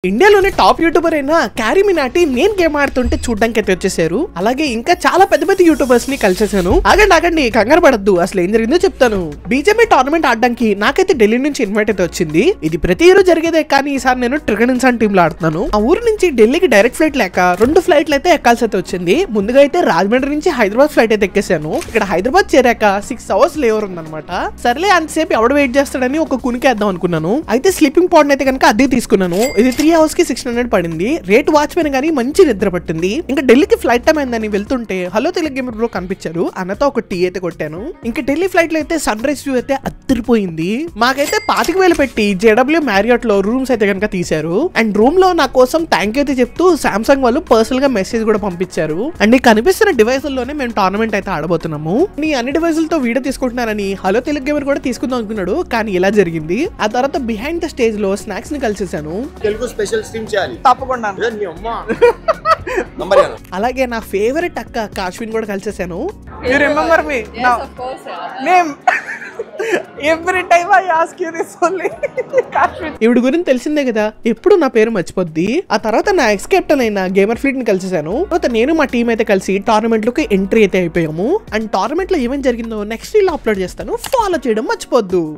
ఇండియాలోనే top YouTuber అయిన carry Minati నేను గేమ్ ఆడుతుంటే చూడడానికి అయితే వచ్చేసారు. అలాగే ఇంకా చాలా పెద్ద పెద్ద యూట్యూబర్స్ ని కలిసేసాను. ఆగండి కంగారు పడద్దు, అసలు ఏం జరిగిందో చెప్తాను. బీజేపీ టోర్నమెంట్ ఆడడానికి నాకైతే ఢిల్లీ నుంచి ఇన్వైట్ అయితే వచ్చింది. ఇది ప్రతి ఇయర్ జరిగేదే, కానీ ఈసారి నేను ట్రిగర్ ఇన్సాన్ టీమ్ లో ఆడుతున్నాను. ఆ ఊరు నుంచి ఢిల్లీకి డైరెక్ట్ ఫ్లైట్ లేక 2 ఫ్లైట్లు అయితే ఎక్కాల్సి అయితే వచ్చింది. ముందుగా అయితే రాజమండ్రి నుంచి హైదరాబాద్ ఫ్లైట్ అయితే ఎక్కేసాను. ఇక్కడ హైదరాబాద్ చేరాక 6 అవర్స్ లేవర్ ఉందన్నమాట. సర్లే అంతసేపు ఎవడు వెయిట్ చేస్తాడని ఒక కునికేద్దాం అనుకున్నాను. అయితే స్లీపింగ్ పాడ్ అయితే కనుక అద్దె తీసుకున్నాను. ఇది 3 అవర్స్ కి 600 పడింది. రేట్ వాచ్మెన్ గానీ మంచి నిద్ర పట్టింది. ఇంకా ఢిల్లీకి ఫ్లైట్ టైం అయిందని వెళ్తుంటే హలో తెలుగు గేమర్ బ్రో కనిపించారు. అన్నతో ఒక టీ అయితే కొట్టాను. ఇంకా ఢిల్లీ ఫ్లైట్ లో అయితే సన్ రైజ్ వ్యూ అయితే అద్దరిపోయింది. మాకైతే 25,000 పెట్టి జేడబ్ల్యూ మ్యారియట్ లో రూమ్స్ అయితే కనుక తీశారు. అండ్ రూమ్ లో నా కోసం థ్యాంక్ యూ అయితే చెప్తూ సామ్సంగ్ వాళ్ళు పర్సనల్ గా మెసేజ్ కూడా పంపించారు. అండ్ నీకు కనిపిస్తున్న డివైస్ లోనే మేము టోర్నమెంట్ అయితే ఆడబోతున్నాము. నీ అన్ని డివైసులతో వీడియో తీసుకుంటున్నారని హలో తెలుగు గేమర్ కూడా తీసుకుందాం అనుకున్నాడు, కానీ ఇలా జరిగింది. ఆ తర్వాత బిహైండ్ ద స్టేజ్ లో స్నాక్స్ ని కలిసేసాను. తెలుగు స్పెషల్ స్ట్రీమ్ చేయాలి తప్పకుండా. అలాగే నా ఫేవరెట్ అక్క కాశ్విన్ కూడా కలిసేసాను. You remember me name every time I ask you this only Kashwin. ఇవిడి గురించి తెలిసిందే కదా, ఎప్పుడు నా పేరు మర్చిపోద్ది. ఆ తర్వాత నా ఎక్స్ కెప్టెన్ అయిన గేమర్ ఫ్లీట్ ని కలిసేసాను. తర్వాత నేను మా టీం అయితే కలిసి టోర్నమెంట్ లోకి ఎంట్రీ అయితే అయిపోయాము. అండ్ టోర్నమెంట్ లో ఏమేం జరిగిందో నెక్స్ట్ వీడియో అప్లోడ్ చేస్తాను, ఫాలో చేయడం మర్చిపోద్దు.